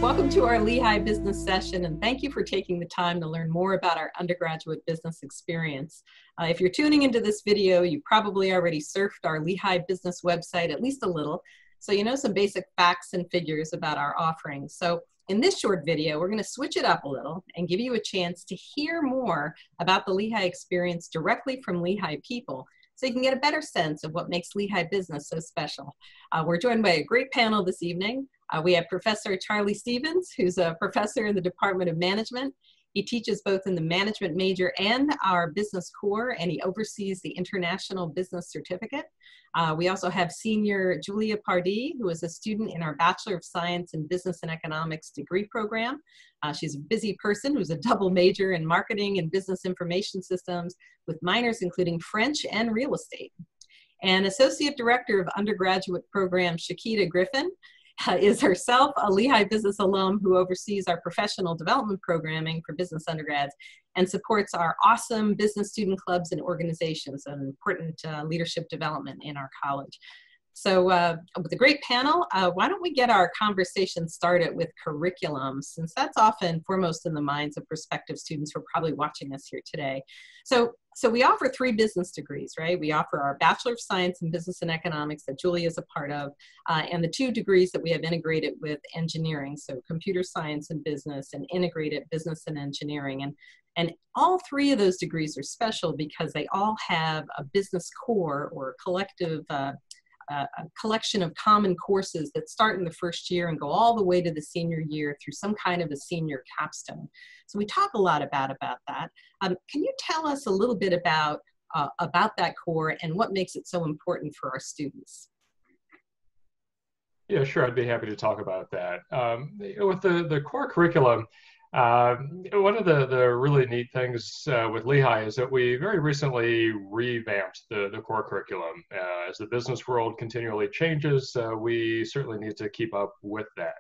Welcome to our Lehigh Business session, and thank you for taking the time to learn more about our undergraduate business experience. If you're tuning into this video, you probably already surfed our Lehigh Business website at least a little, so you know some basic facts and figures about our offerings. So in this short video, we're going to switch it up a little and give you a chance to hear more about the Lehigh experience directly from Lehigh people, so you can get a better sense of what makes Lehigh Business so special. We're joined by a great panel this evening. We have Professor Charlie Stevens, who's a professor in the Department of Management. He teaches both in the management major and our business core, and he oversees the International Business Certificate. We also have senior Julia Pardee, who is a student in our Bachelor of Science in Business and Economics degree program. She's a busy person who's a double major in marketing and business information systems with minors including French and real estate. And Associate Director of Undergraduate Program Chiquita Griffin is herself a Lehigh Business alum who oversees our professional development programming for business undergrads and supports our awesome business student clubs and organizations and important leadership development in our college. So with a great panel, why don't we get our conversation started with curriculum, since that's often foremost in the minds of prospective students who are probably watching us here today. So we offer 3 business degrees, right? We offer our Bachelor of Science in Business and Economics that Julia is a part of, and the 2 degrees that we have integrated with engineering, so Computer Science and Business and Integrated Business and Engineering. And all 3 of those degrees are special because they all have a business core or collective a collection of common courses that start in the first year and go all the way to the senior year through some kind of a senior capstone. So we talk a lot about that. Can you tell us a little bit about that core and what makes it so important for our students? Yeah, sure. I'd be happy to talk about that. With the core curriculum, one of the really neat things with Lehigh is that we very recently revamped the core curriculum. As the business world continually changes, we certainly need to keep up with that.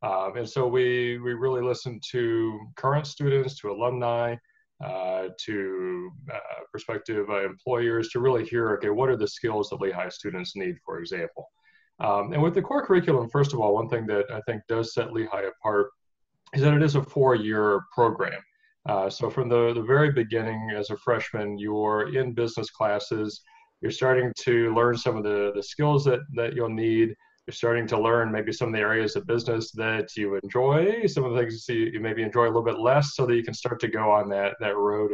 And so we really listen to current students, to alumni, to prospective employers to really hear, okay, what are the skills that Lehigh students need, for example. And with the core curriculum, first of all, one thing that I think does set Lehigh apart is that it is a 4-year program. So from the very beginning as a freshman, you're in business classes, you're starting to learn some of the skills that you'll need. You're starting to learn maybe some of the areas of business that you enjoy, some of the things you maybe enjoy a little bit less, so that you can start to go on that road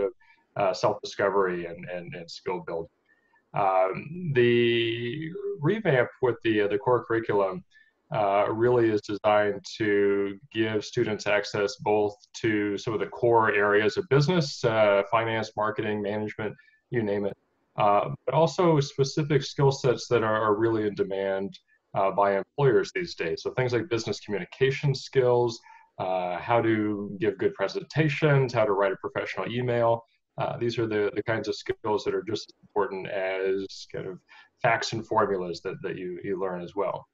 of self-discovery and skill building. The revamp with the core curriculum really is designed to give students access both to some of the core areas of business, finance, marketing, management, you name it, but also specific skill sets that are really in demand by employers these days. So things like business communication skills, how to give good presentations, how to write a professional email. These are the kinds of skills that are just as important as kind of facts and formulas that you learn as well.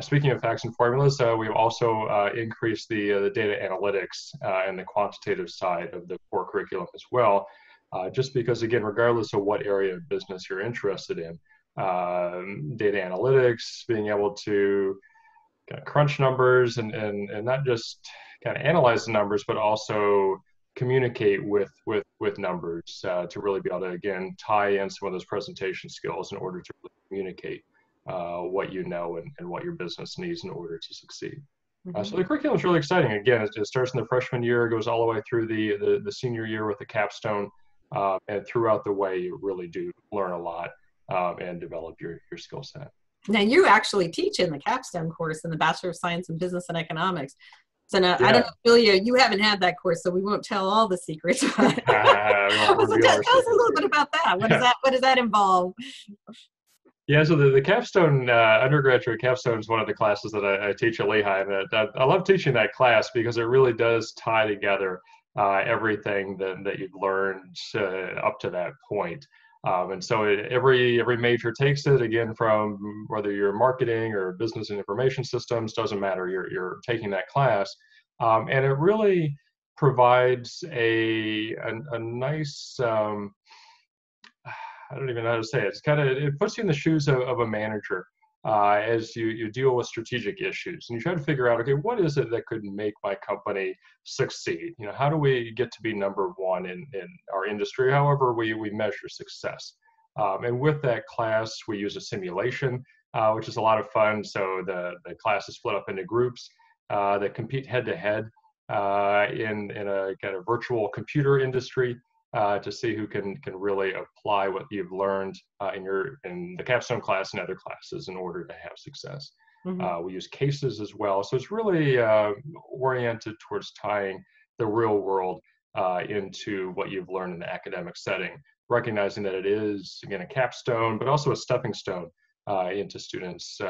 Speaking of facts and formulas, we've also increased the data analytics and the quantitative side of the core curriculum as well, just because, again, regardless of what area of business you're interested in, data analytics, being able to kind of crunch numbers and not just kind of analyze the numbers, but also communicate with numbers to really be able to, again, tie in some of those presentation skills in order to really communicate what you know and what your business needs in order to succeed. Mm-hmm. So the curriculum is really exciting. Again, it starts in the freshman year, goes all the way through the senior year with the capstone, and throughout the way you really do learn a lot and develop your skill set. Now you actually teach in the capstone course in the Bachelor of Science in Business and Economics. So now, yeah. I don't know, Julia, you haven't had that course, so we won't tell all the secrets. So tell us a little bit about that. What does that involve? Yeah, so the capstone, undergraduate capstone is one of the classes that I teach at Lehigh. And I love teaching that class because it really does tie together everything that you've learned up to that point. And so every major takes it, again, from whether you're marketing or business and information systems, doesn't matter, you're taking that class. And it really provides a nice, I don't even know how to say it. It puts you in the shoes of a manager as you deal with strategic issues and you try to figure out, okay, what is it that could make my company succeed? You know, how do we get to be number one in our industry, however we measure success? And with that class, we use a simulation, which is a lot of fun. So the class is split up into groups that compete head to head in a kind of virtual computer industry to see who can really apply what you've learned in the Capstone class and other classes in order to have success. Mm-hmm. We use cases as well. So it's really oriented towards tying the real world into what you've learned in the academic setting, recognizing that it is, again, a capstone, but also a stepping stone into students'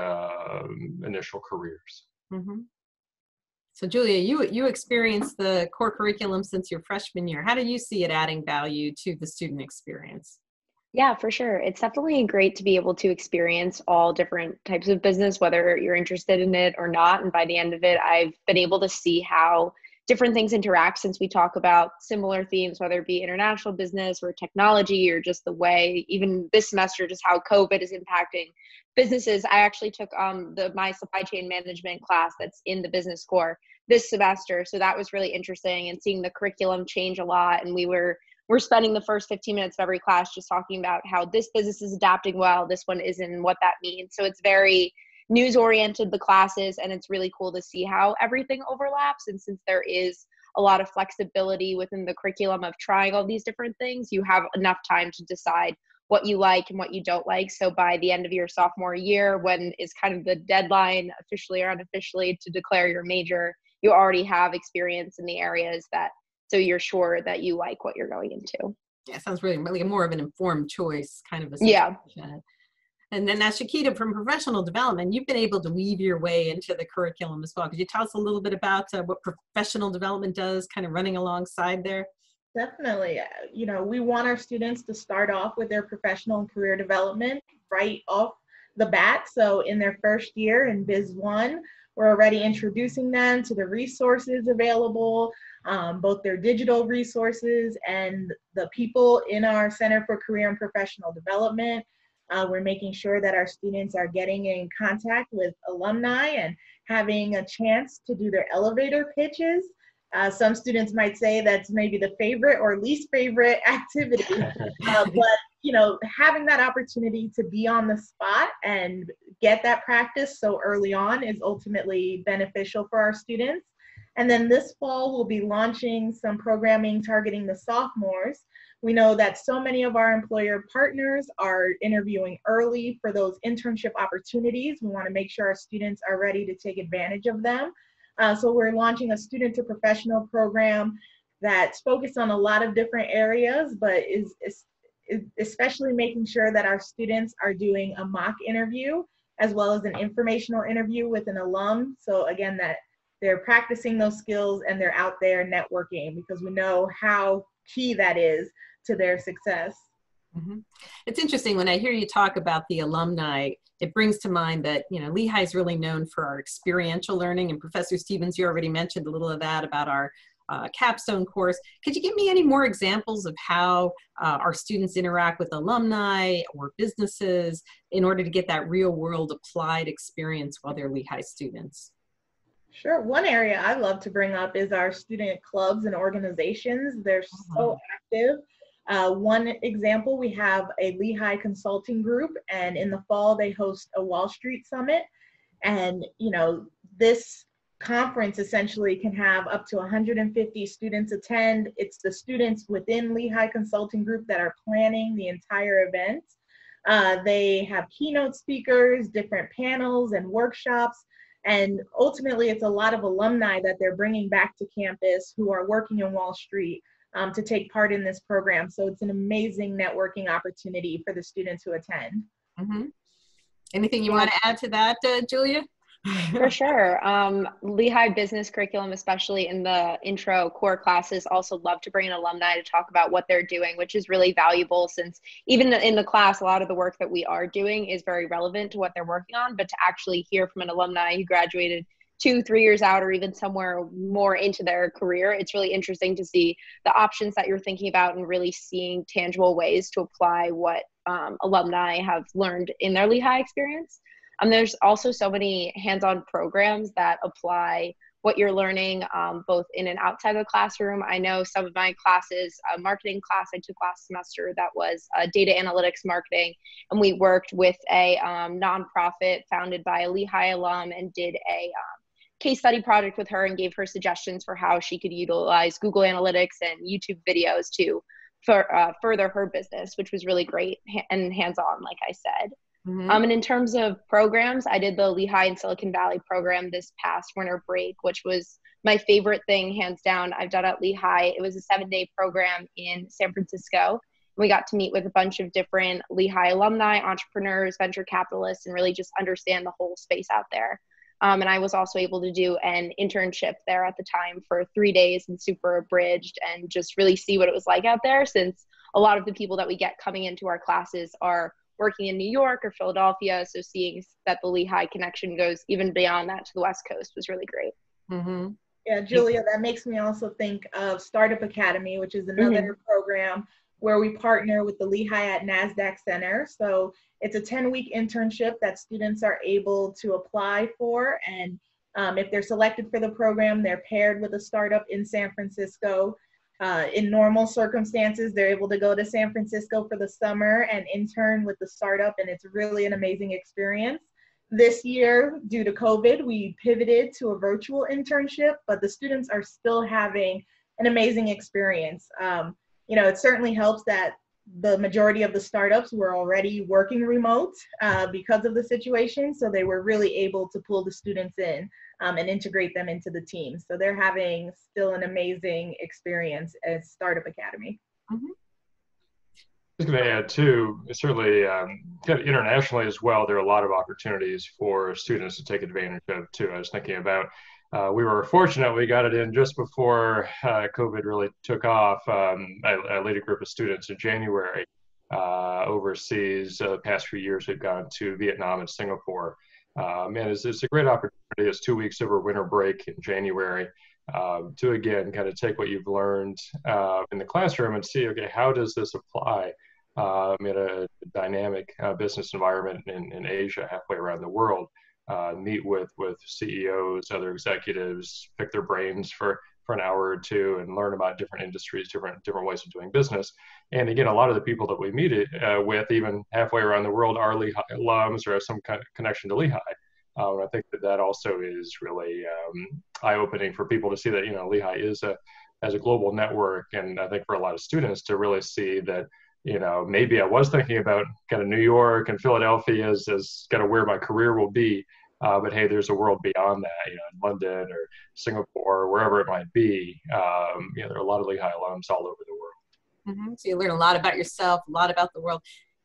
initial careers. Mm-hmm. So Julia, you experienced the core curriculum since your freshman year. How do you see it adding value to the student experience? Yeah, for sure. It's definitely great to be able to experience all different types of business, whether you're interested in it or not. And by the end of it, I've been able to see how different things interact, since we talk about similar themes, whether it be international business or technology, or just the way, even this semester, just how COVID is impacting businesses. I actually took my supply chain management class that's in the business core this semester. So that was really interesting, and seeing the curriculum change a lot. And we're spending the first 15 minutes of every class just talking about how this business is adapting well, this one isn't, and what that means. So it's very news oriented, the classes, and it's really cool to see how everything overlaps. And since there is a lot of flexibility within the curriculum of trying all these different things, you have enough time to decide what you like and what you don't like. So by the end of your sophomore year, when is kind of the deadline, officially or unofficially, to declare your major, you already have experience in the areas so you're sure that you like what you're going into. Yeah, sounds really more of an informed choice kind of a situation. Yeah. And then as Chiquita, from professional development, you've been able to weave your way into the curriculum as well. Could you tell us a little bit about what professional development does, kind of running alongside there? Definitely. You know, we want our students to start off with their professional and career development right off the bat. So in their first year in Biz 1, we're already introducing them to the resources available, both their digital resources and the people in our Center for Career and Professional Development. We're making sure that our students are getting in contact with alumni and having a chance to do their elevator pitches. Some students might say that's maybe the favorite or least favorite activity, but you know, having that opportunity to be on the spot and get that practice so early on is ultimately beneficial for our students. And then this fall, we'll be launching some programming targeting the sophomores. We know that so many of our employer partners are interviewing early for those internship opportunities. We want to make sure our students are ready to take advantage of them. So we're launching a student to professional program that's focused on a lot of different areas, but is especially making sure that our students are doing a mock interview as well as an informational interview with an alum. So again, that they're practicing those skills and they're out there networking, because we know how key that is to their success. Mm-hmm. It's interesting when I hear you talk about the alumni, it brings to mind that, you know, Lehigh is really known for our experiential learning, and Professor Stevens, you already mentioned a little of that about our Capstone course. Could you give me any more examples of how our students interact with alumni or businesses in order to get that real world applied experience while they're Lehigh students? Sure. One area I love to bring up is our student clubs and organizations. They're so active. One example, we have a Lehigh consulting group, and in the fall they host a Wall Street Summit. And, you know, this conference essentially can have up to 150 students attend. It's the students within Lehigh Consulting Group that are planning the entire event. They have keynote speakers, different panels and workshops, and ultimately it's a lot of alumni that they're bringing back to campus who are working in Wall Street to take part in this program. So it's an amazing networking opportunity for the students who attend. Mm-hmm. Anything you want to add to that, Julia? For sure. Lehigh Business curriculum, especially in the intro core classes, also love to bring in alumni to talk about what they're doing, which is really valuable, since even in the class, a lot of the work that we are doing is very relevant to what they're working on. But to actually hear from an alumni who graduated 2-3 years out, or even somewhere more into their career, it's really interesting to see the options that you're thinking about and really seeing tangible ways to apply what alumni have learned in their Lehigh experience. There's also so many hands-on programs that apply what you're learning both in and outside the classroom. I know some of my classes, a marketing class I took last semester that was data analytics marketing, and we worked with a nonprofit founded by a Lehigh alum and did a case study project with her and gave her suggestions for how she could utilize Google Analytics and YouTube videos to further her business, which was really great and hands-on, like I said. And in terms of programs, I did the Lehigh and Silicon Valley program this past winter break, which was my favorite thing, hands down, I've done at Lehigh. It was a 7-day program in San Francisco. We got to meet with a bunch of different Lehigh alumni, entrepreneurs, venture capitalists, and really just understand the whole space out there. And I was also able to do an internship there at the time for 3 days and super abridged and just really see what it was like out there, since a lot of the people that we get coming into our classes are working in New York or Philadelphia. So seeing that the Lehigh connection goes even beyond that to the West Coast was really great. Yeah, Julia, that makes me also think of Startup Academy, which is another program where we partner with the Lehigh at NASDAQ Center. So it's a 10-week internship that students are able to apply for. And if they're selected for the program, they're paired with a startup in San Francisco. In normal circumstances, they're able to go to San Francisco for the summer and intern with the startup, and it's really an amazing experience. This year, due to COVID, we pivoted to a virtual internship, but the students are still having an amazing experience. It certainly helps that the majority of the startups were already working remote because of the situation, so they were really able to pull the students in and integrate them into the team. So they're having still an amazing experience at Startup Academy. I was going to add too, certainly kind of internationally as well, there are a lot of opportunities for students to take advantage of too. I was thinking about, we were fortunate we got it in just before COVID really took off. I led a group of students in January overseas. The past few years we've gone to Vietnam and Singapore. And it's a great opportunity. It's 2 weeks over winter break in January to again kind of take what you've learned in the classroom and see, okay, how does this apply in a dynamic business environment in Asia, halfway around the world. Meet with CEOs, other executives, pick their brains for an hour or two and learn about different industries, different ways of doing business. And again, a lot of the people that we meet with, even halfway around the world, are Lehigh alums or have some kind of connection to Lehigh. I think that also is really eye-opening for people to see that, Lehigh is as a global network. And I think for a lot of students to really see that, maybe I was thinking about kind of New York and Philadelphia as kind of where my career will be. But hey, there's a world beyond that, in London or Singapore, or wherever it might be. There are a lot of Lehigh alums all over the world. So you learn a lot about yourself, a lot about the world.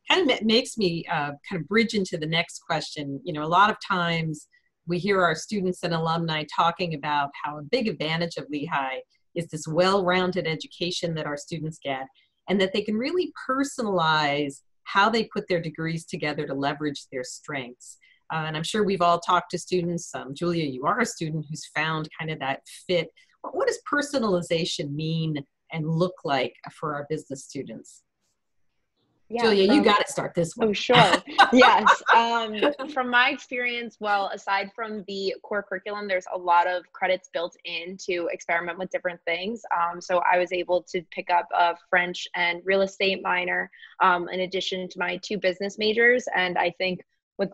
Kind of makes me kind of bridge into the next question. A lot of times we hear our students and alumni talking about how a big advantage of Lehigh is this well-rounded education that our students get, and that they can really personalize how they put their degrees together to leverage their strengths. And I'm sure we've all talked to students. Julia, you are a student who's found kind of that fit. What does personalization mean and look like for our business students? Yeah, Julia, you got to start this one. Oh, sure. Yes. From my experience, well, aside from the core curriculum, there's a lot of credits built in to experiment with different things. So I was able to pick up a French and real estate minor in addition to my 2 business majors. And I think with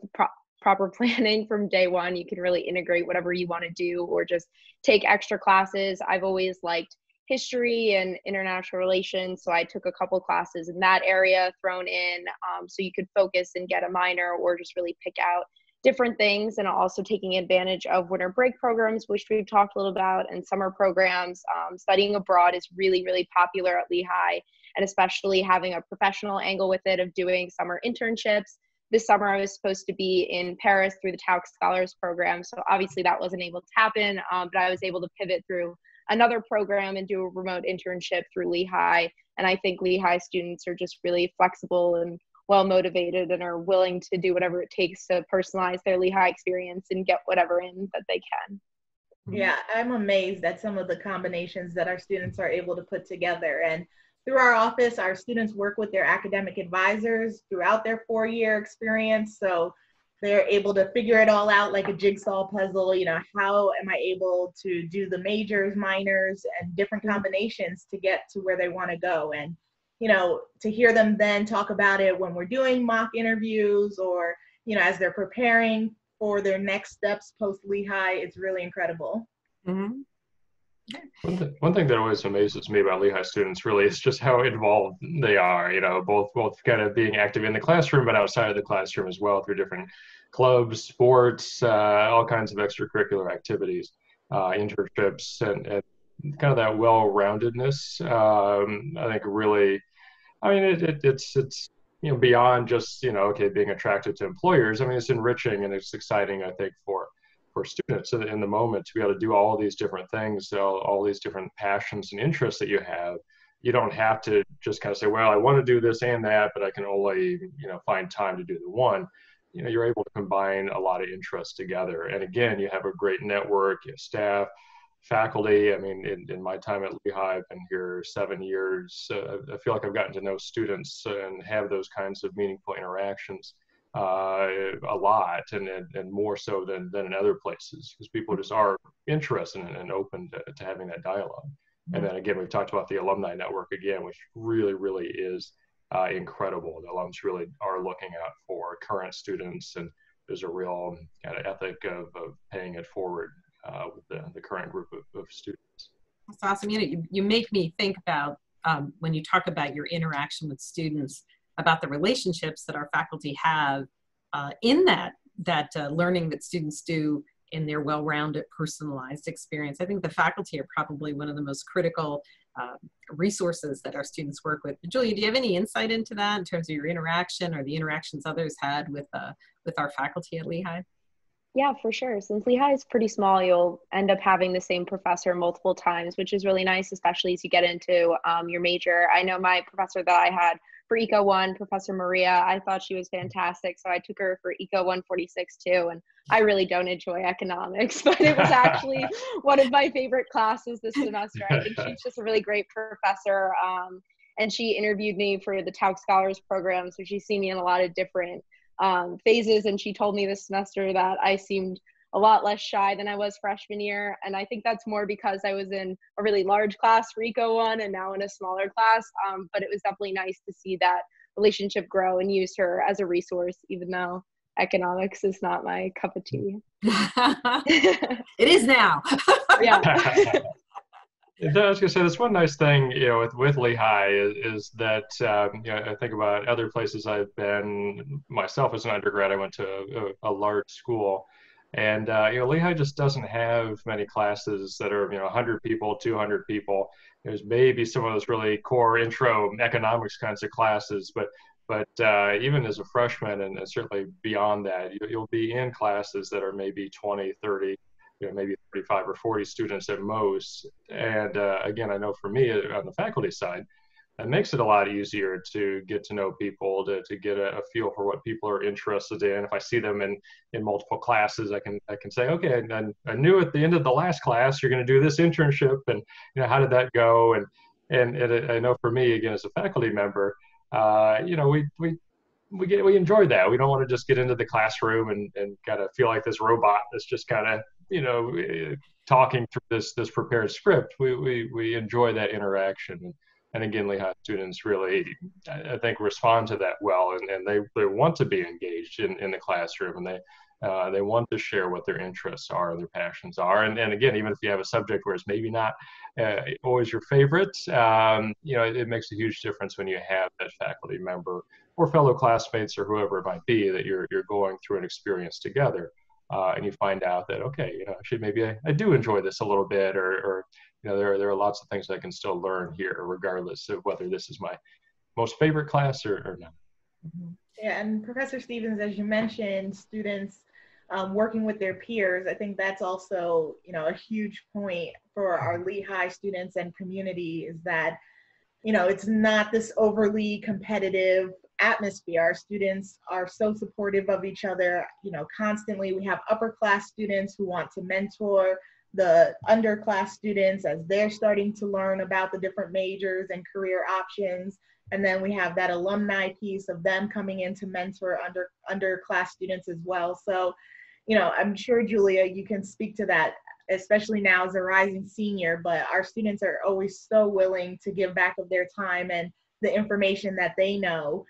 proper planning from day one, you can really integrate whatever you want to do or just take extra classes. I've always liked history and international relations, so I took a couple classes in that area thrown in, so you could focus and get a minor or just really pick out different things. And also taking advantage of winter break programs, which we've talked a little about, and summer programs. Studying abroad is really, really popular at Lehigh, and especially having a professional angle with it of doing summer internships. This summer I was supposed to be in Paris through the Taux Scholars program, so obviously that wasn't able to happen, but I was able to pivot through another program and do a remote internship through Lehigh. And I think Lehigh students are just really flexible and well motivated and are willing to do whatever it takes to personalize their Lehigh experience and get whatever in that they can. Yeah, I'm amazed at some of the combinations that our students are able to put together. And through our office, our students work with their academic advisors throughout their 4-year experience. So they're able to figure it all out like a jigsaw puzzle. You know, how am I able to do the majors, minors, and different combinations to get to where they want to go? And, you know, to hear them then talk about it when we're doing mock interviews or, you know, as they're preparing for their next steps post Lehigh, it's really incredible. Mm-hmm. One thing that always amazes me about Lehigh students really is just how involved they are, you know, both kind of being active in the classroom, but outside of the classroom as well through different clubs, sports, all kinds of extracurricular activities, internships, and kind of that well-roundedness. I think really, I mean, it's you know, beyond just, you know, okay, being attractive to employers. I mean, it's enriching and it's exciting, I think, for students in the moment to be able to do all these different things, all these different passions and interests that you have. You don't have to just kind of say, well, I want to do this and that, but I can only, you know, find time to do the one. You know, you're able to combine a lot of interests together. And again, you have a great network, you have staff, faculty. I mean, in my time at Lehigh, I've been here 7 years. I feel like I've gotten to know students and have those kinds of meaningful interactions a lot, and more so than in other places, because people just are interested and open to having that dialogue. Mm-hmm. And then again, we've talked about the alumni network again, which really is incredible. The alums really are looking out for current students, and there's a real kind of ethic of paying it forward with the current group of students. That's awesome. You know, you make me think about when you talk about your interaction with students, about the relationships that our faculty have in that learning that students do in their well-rounded, personalized experience. I think the faculty are probably one of the most critical resources that our students work with. Julia, do you have any insight into that in terms of your interaction or the interactions others had with our faculty at Lehigh? Yeah, for sure. Since Lehigh is pretty small, you'll end up having the same professor multiple times, which is really nice, especially as you get into your major. I know my professor that I had for Eco 1, Professor Maria, I thought she was fantastic. So I took her for Eco 146 too. And I really don't enjoy economics, but it was actually one of my favorite classes this semester. I think she's just a really great professor. And she interviewed me for the Tauck Scholars Program. So she's seen me in a lot of different phases. And she told me this semester that I seemed a lot less shy than I was freshman year. And I think that's more because I was in a really large class for Eco 1 and now in a smaller class. But it was definitely nice to see that relationship grow and use her as a resource, even though economics is not my cup of tea. It is now. Yeah. I was going to say, that's one nice thing, you know, with Lehigh is that, you know, I think about other places I've been myself as an undergrad. I went to a large school, and, you know, Lehigh just doesn't have many classes that are, you know, 100 people, 200 people. There's maybe some of those really core intro economics kinds of classes, but even as a freshman and certainly beyond that, you'll be in classes that are maybe 20, 30, you know, maybe 35 or 40 students at most. And again, I know for me on the faculty side, that makes it a lot easier to get to know people, to get a feel for what people are interested in. If I see them in multiple classes, I can say, okay, I knew at the end of the last class you're going to do this internship, and you know, how did that go? And I know for me, again, as a faculty member, you know, we enjoy that. We don't want to just get into the classroom and kind of feel like this robot that's just kind of, you know, talking through this prepared script. We enjoy that interaction. And again, Lehigh students really, I think, respond to that well, and they want to be engaged in the classroom, and they want to share what their interests are and their passions are. And again, even if you have a subject where it's maybe not always your favorite, you know, it makes a huge difference when you have that faculty member or fellow classmates or whoever it might be that you're going through an experience together. And you find out that, okay, you know, actually maybe I do enjoy this a little bit, or you know, there are lots of things I can still learn here, regardless of whether this is my most favorite class or not. Yeah, and Professor Stevens, as you mentioned, students working with their peers, I think that's also, you know, a huge point for our Lehigh students and community, is that, you know, it's not this overly competitive atmosphere. Our students are so supportive of each other, you know, constantly. We have upper class students who want to mentor the underclass students as they're starting to learn about the different majors and career options. And then we have that alumni piece of them coming in to mentor underclass students as well. So, I'm sure, Julia, you can speak to that, especially now as a rising senior, but our students are always so willing to give back of their time and the information that they know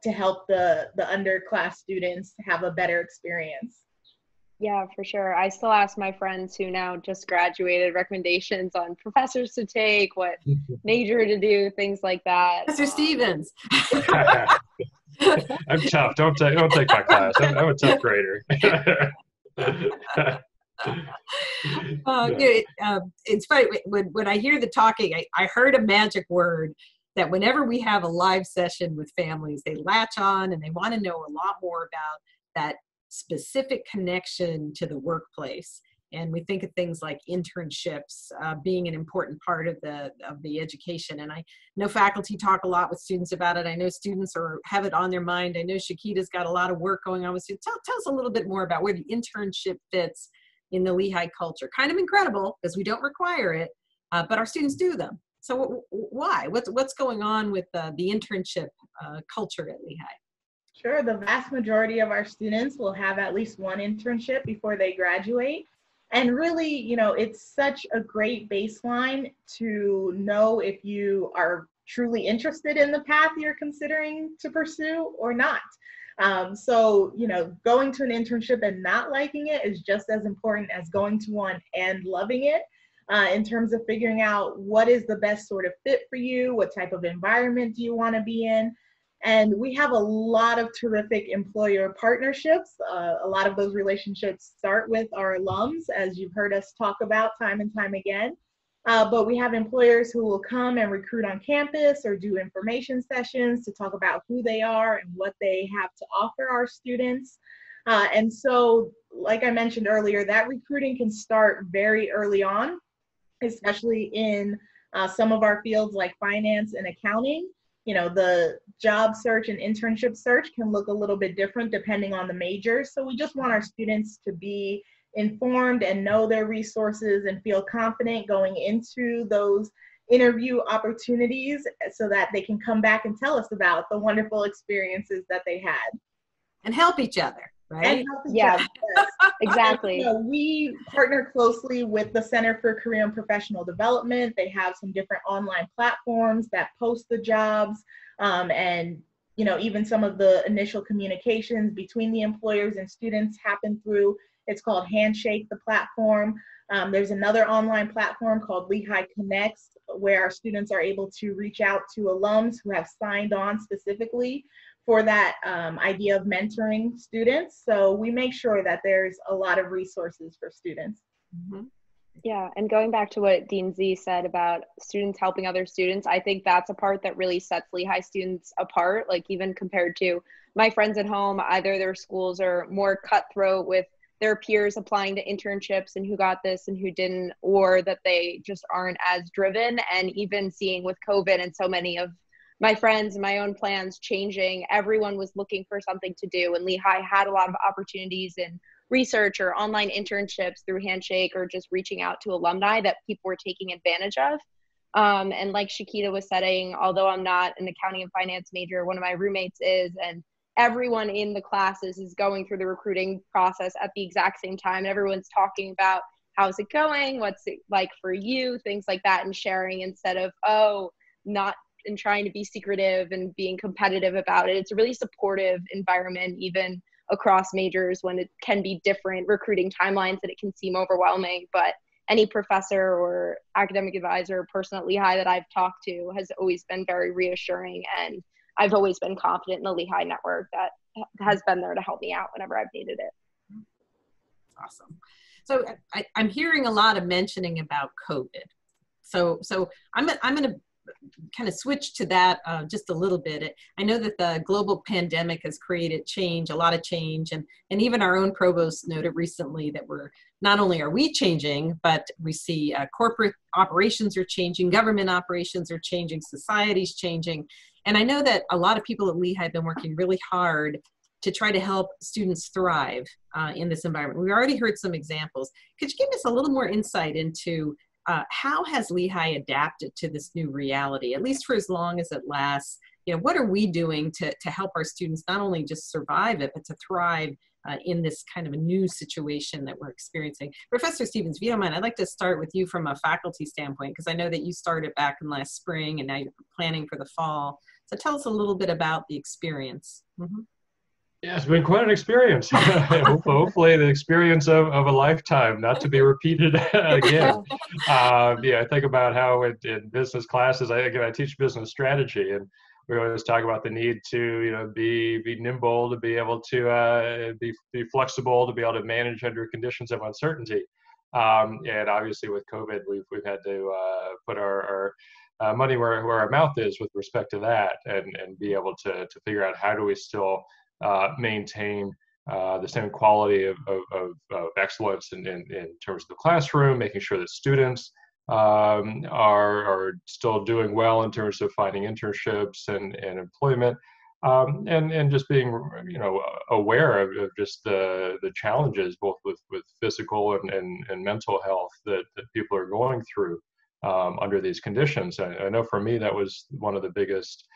to help the underclass students have a better experience. Yeah, for sure. I still ask my friends who now just graduated recommendations on professors to take, what major to do, things like that. Professor Stevens. I'm tough. Don't take my class. I'm a tough grader. It's funny when I hear the talking, I heard a magic word that whenever we have a live session with families, they latch on and they want to know a lot more about that specific connection to the workplace. And we think of things like internships being an important part of the education. And I know faculty talk a lot with students about it. I know students have it on their mind. I know Chiquita's got a lot of work going on with students. Tell us a little bit more about where the internship fits in the Lehigh culture. Kind of incredible because we don't require it, but our students do them. So why? What's going on with the internship culture at Lehigh? Sure. The vast majority of our students will have at least one internship before they graduate. And really, it's such a great baseline to know if you are truly interested in the path you're considering to pursue or not. So, going to an internship and not liking it is just as important as going to one and loving it, in terms of figuring out what is the best sort of fit for you, what type of environment do you want to be in. And we have a lot of terrific employer partnerships. A lot of those relationships start with our alums, as you've heard us talk about time and time again. But we have employers who will come and recruit on campus or do information sessions to talk about who they are and what they have to offer our students. And so, like I mentioned earlier, that recruiting can start very early on, especially in some of our fields like finance and accounting. The job search and internship search can look a little bit different depending on the major. So we just want our students to be informed and know their resources and feel confident going into those interview opportunities so that they can come back and tell us about the wonderful experiences that they had. And help each other, right? And help each Yeah, other, yes. exactly. We partner closely with the Center for Career and Professional Development. They have some different online platforms that post the jobs, and even some of the initial communications between the employers and students happen through, it's called Handshake, the platform. There's another online platform called Lehigh Connects, where our students are able to reach out to alums who have signed on specifically for that idea of mentoring students. So we make sure that there's a lot of resources for students. Mm-hmm. Yeah, and going back to what Dean Z said about students helping other students, I think that's a part that really sets Lehigh students apart. Like even compared to my friends at home, either their schools are more cutthroat with their peers applying to internships and who got this and who didn't, or that they just aren't as driven. And even seeing with COVID and so many of my friends and my own plans changing, everyone was looking for something to do. And Lehigh had a lot of opportunities in research or online internships through Handshake or just reaching out to alumni that people were taking advantage of. And like Chiquita was saying, although I'm not an accounting and finance major, one of my roommates is, and everyone in the classes is going through the recruiting process at the exact same time. Everyone's talking about how's it going, what's it like for you, things like that, and sharing instead of, not and trying to be secretive and being competitive about it. It's a really supportive environment, even across majors when it can be different recruiting timelines and it can seem overwhelming. But any professor or academic advisor or person at Lehigh that I've talked to has always been very reassuring. And I've always been confident in the Lehigh network that has been there to help me out whenever I've needed it. Awesome. So I'm hearing a lot of mentioning about COVID. So I'm going to kind of switch to that just a little bit. I know that the global pandemic has created change, a lot of change, and even our own provost noted recently that not only are we changing, but we see corporate operations are changing, government operations are changing, society's changing. And I know that a lot of people at Lehigh have been working really hard to try to help students thrive in this environment. We already heard some examples. Could you give us a little more insight into how has Lehigh adapted to this new reality, at least for as long as it lasts? what are we doing to help our students not only just survive it, but to thrive in this kind of a new situation that we're experiencing. Professor Stevens, if you don't mind, I'd like to start with you from a faculty standpoint, because I know that you started back in last spring and now you're planning for the fall. So tell us a little bit about the experience. Mm-hmm. Yeah, it's been quite an experience. Hopefully the experience of a lifetime, not to be repeated again. I think about how in business classes, I teach business strategy, and we always talk about the need to be nimble, to be able to be flexible, to be able to manage under conditions of uncertainty. And obviously with COVID, we've had to put our money where our mouth is with respect to that, and be able to figure out how do we still maintain the same quality of excellence in terms of the classroom, making sure that students are still doing well in terms of finding internships and employment, and just being aware of just the challenges both with physical and mental health that people are going through under these conditions. I know for me that was one of the biggest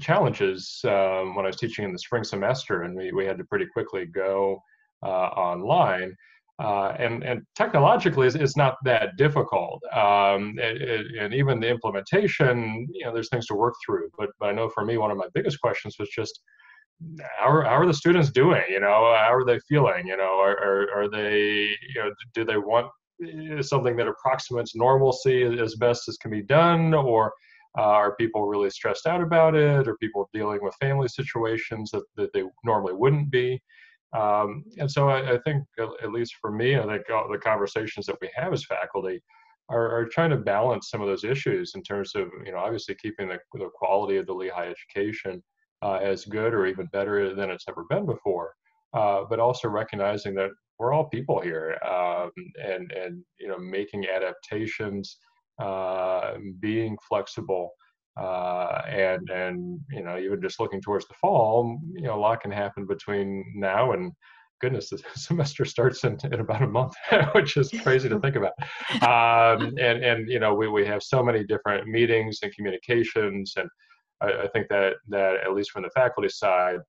challenges when I was teaching in the spring semester, and we had to pretty quickly go online. And technologically, it's not that difficult. And even the implementation, there's things to work through. But I know for me, one of my biggest questions was just, how are the students doing? How are they feeling? Are they, do they want something that approximates normalcy as best as can be done? Or are people really stressed out about it? Are people dealing with family situations that they normally wouldn't be? And so I think, at least for me, I think all the conversations that we have as faculty are trying to balance some of those issues in terms of, obviously keeping the quality of the Lehigh education as good or even better than it's ever been before, but also recognizing that we're all people here, and making adaptations, being flexible, and even just looking towards the fall, a lot can happen between now and, goodness, the semester starts in about a month, which is crazy to think about. We have so many different meetings and communications, and I think that at least from the faculty side,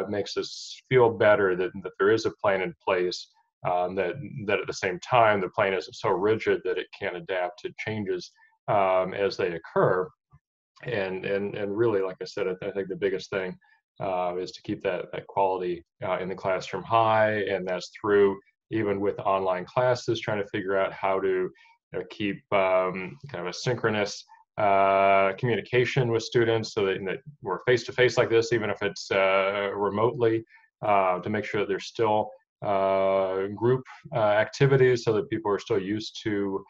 makes us feel better that there is a plan in place. That at the same time, the plan isn't so rigid that it can't adapt to changes as they occur. And really, like I said, I think the biggest thing is to keep that quality in the classroom high, and that's through, even with online classes, trying to figure out how to keep kind of a synchronous communication with students, so that we're face-to-face like this, even if it's remotely, to make sure that there's still group activities, so that people are still used to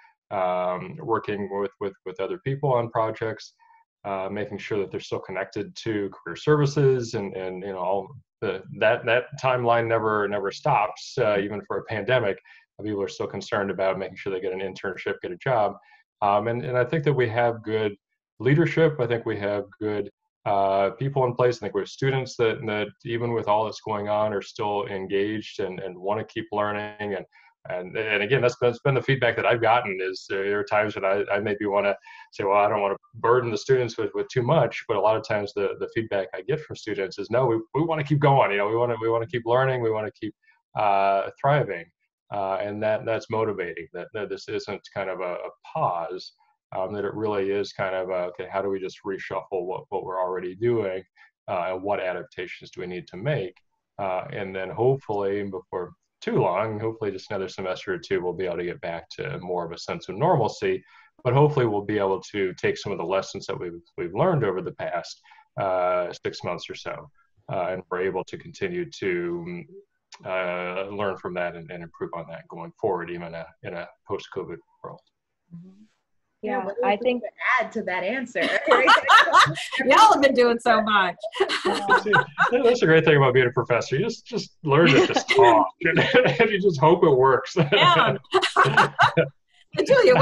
working with other people on projects, making sure that they're still connected to career services, and all that timeline never stops, even for a pandemic. People are still concerned about making sure they get an internship, get a job, and I think that we have good leadership. I think we have good people in place. I think we have students that even with all that's going on are still engaged and want to keep learning. And again, that's been the feedback that I've gotten, is there are times that I maybe want to say, well, I don't want to burden the students with too much, but a lot of times the feedback I get from students is, no, we want to keep going. We want to keep learning. We want to keep thriving, and that's motivating. That this isn't kind of a pause. That it really is kind of okay, how do we just reshuffle what we're already doing, and what adaptations do we need to make, and then hopefully before too long, hopefully just another semester or two, we'll be able to get back to more of a sense of normalcy. But hopefully we'll be able to take some of the lessons that we've learned over the past 6 months or so, and we're able to continue to learn from that and improve on that going forward, even in a post-COVID world. Mm-hmm. Yeah, I think to add to that answer. Y'all have been doing so much. That's the great thing about being a professor. You just learn to just talk, and you just hope it works. Yeah. Julia,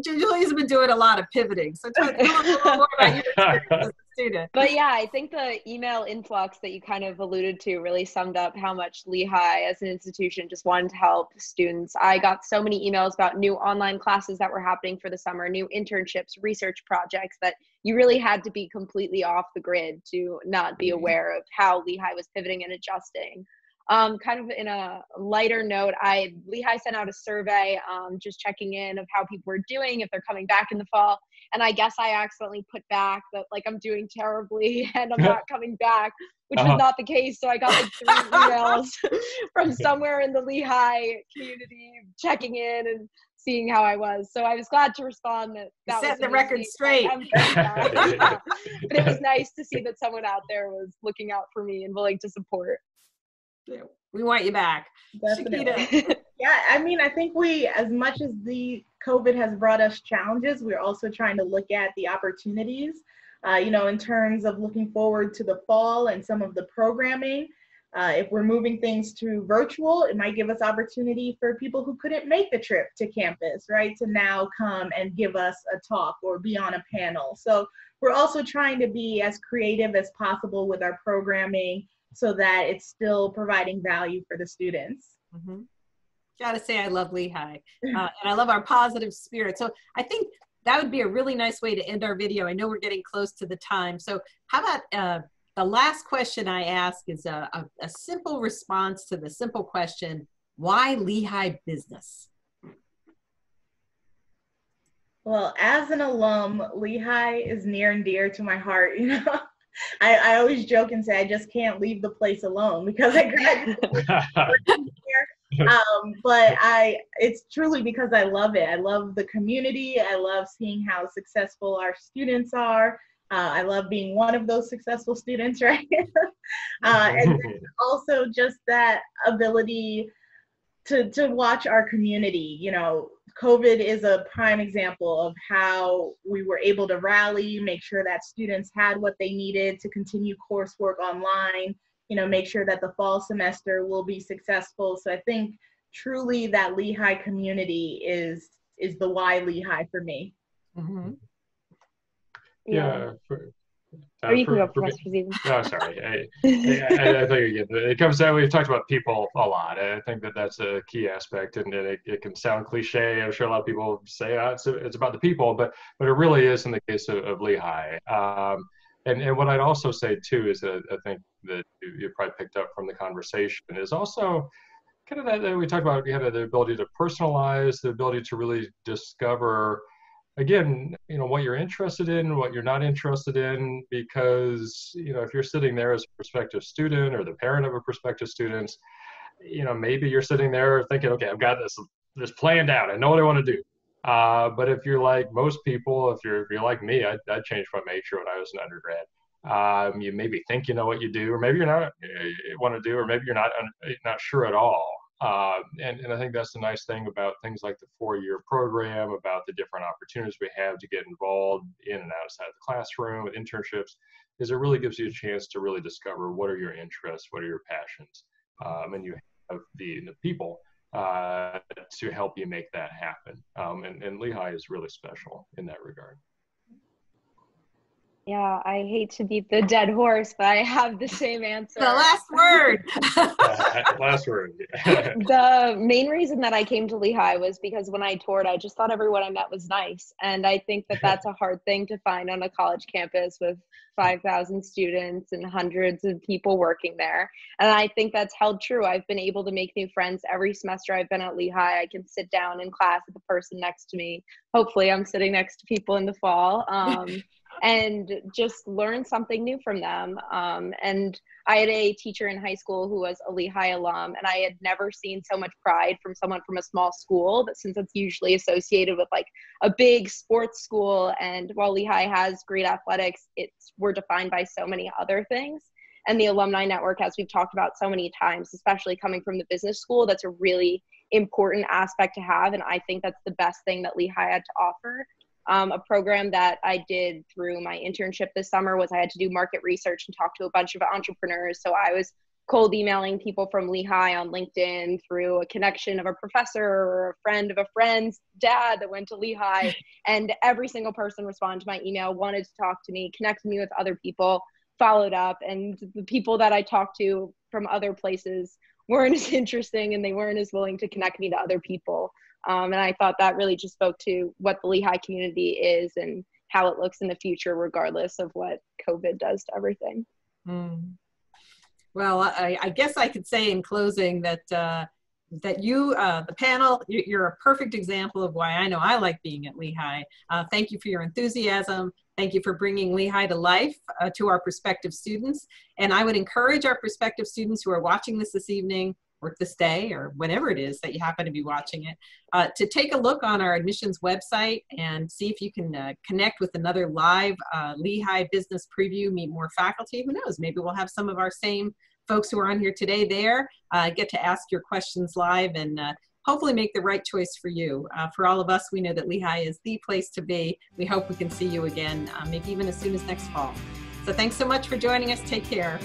Julia's been doing a lot of pivoting. So tell us a little more about your experience as a student. But yeah, I think the email influx that you kind of alluded to really summed up how much Lehigh as an institution just wanted to help students. I got so many emails about new online classes that were happening for the summer, new internships, research projects that you really had to be completely off the grid to not be aware of how Lehigh was pivoting and adjusting. Kind of in a lighter note, Lehigh sent out a survey, just checking in of how people were doing, if they're coming back in the fall. And I guess I accidentally put back that like I'm doing terribly and I'm not coming back, which was not the case. So I got like 3 emails from somewhere in the Lehigh community checking in and seeing how I was. So I was glad to respond that set the record straight. But it was nice to see that someone out there was looking out for me and willing to support. Yeah, we want you back. Definitely. Yeah, I mean, I think as much as the COVID has brought us challenges, we're also trying to look at the opportunities, in terms of looking forward to the fall and some of the programming. If we're moving things to virtual, it might give us opportunity for people who couldn't make the trip to campus, right, to now come and give us a talk or be on a panel. So we're also trying to be as creative as possible with our programming so that it's still providing value for the students. Mm-hmm. Gotta say, I love Lehigh, and I love our positive spirit. So I think that would be a really nice way to end our video. I know we're getting close to the time. So how about the last question I ask is a simple response to the simple question, why Lehigh Business? Well, as an alum, Lehigh is near and dear to my heart, I always joke and say I just can't leave the place alone because I graduated here. But it's truly because I love it. I love the community. I love seeing how successful our students are. I love being one of those successful students, right? And then also just that ability to watch our community. COVID is a prime example of how we were able to rally, make sure that students had what they needed to continue coursework online, make sure that the fall semester will be successful. So I think truly that Lehigh community is the why Lehigh for me. Mm-hmm. Yeah. Or you can go first, Stephen. No, sorry. I think again, it comes down, we've talked about people a lot. I think that's a key aspect, and it can sound cliche. I'm sure a lot of people say it's about the people, but it really is in the case of Lehigh. And what I'd also say too is that I think that you probably picked up from the conversation is also kind of that we talked about, the ability to personalize, the ability to really discover, again, what you're interested in, what you're not interested in, because, if you're sitting there as a prospective student or the parent of a prospective student, maybe you're sitting there thinking, okay, I've got this planned out. I know what I want to do. But if you're like most people, if you're like me, I changed my major when I was an undergrad. You maybe think you know what you do, or maybe you're not want to do, or maybe you're not sure at all. And I think that's the nice thing about things like the 4-year program, about the different opportunities we have to get involved in and outside of the classroom with internships, is it really gives you a chance to really discover what are your interests, what are your passions, and you have the people to help you make that happen. And Lehigh is really special in that regard. Yeah, I hate to beat the dead horse, but I have the same answer. The last word. Last word. The main reason that I came to Lehigh was because when I toured, I just thought everyone I met was nice. And I think that that's a hard thing to find on a college campus with 5,000 students and hundreds of people working there. And I think that's held true. I've been able to make new friends every semester I've been at Lehigh. I can sit down in class with the person next to me. Hopefully I'm sitting next to people in the fall. And just learn something new from them. And I had a teacher in high school who was a Lehigh alum, and I had never seen so much pride from someone from a small school, but since it's usually associated with like a big sports school, and while Lehigh has great athletics, we're defined by so many other things. And the alumni network, as we've talked about so many times, especially coming from the business school, that's a really important aspect to have. And I think that's the best thing that Lehigh had to offer. A program that I did through my internship this summer was I had to do market research and talk to a bunch of entrepreneurs. So I was cold emailing people from Lehigh on LinkedIn through a connection of a professor or a friend of a friend's dad that went to Lehigh. And every single person responded to my email, wanted to talk to me, connected me with other people, followed up. And the people that I talked to from other places weren't as interesting, and they weren't as willing to connect me to other people. And I thought that really just spoke to what the Lehigh community is. And how it looks in the future, regardless of what COVID does to everything. Well, I guess I could say in closing that that you, the panel, you're a perfect example of why I know I like being at Lehigh. Thank you for your enthusiasm. Thank you for bringing Lehigh to life to our prospective students. And I would encourage our prospective students who are watching this evening, or this day, or whenever it is that you happen to be watching it, to take a look on our admissions website and see if you can connect with another live Lehigh Business preview, meet more faculty. Who knows, maybe we'll have some of our same folks who are on here today there, get to ask your questions live and hopefully make the right choice for you. For all of us, we know that Lehigh is the place to be. We hope we can see you again, maybe even as soon as next fall. So thanks so much for joining us. Take care.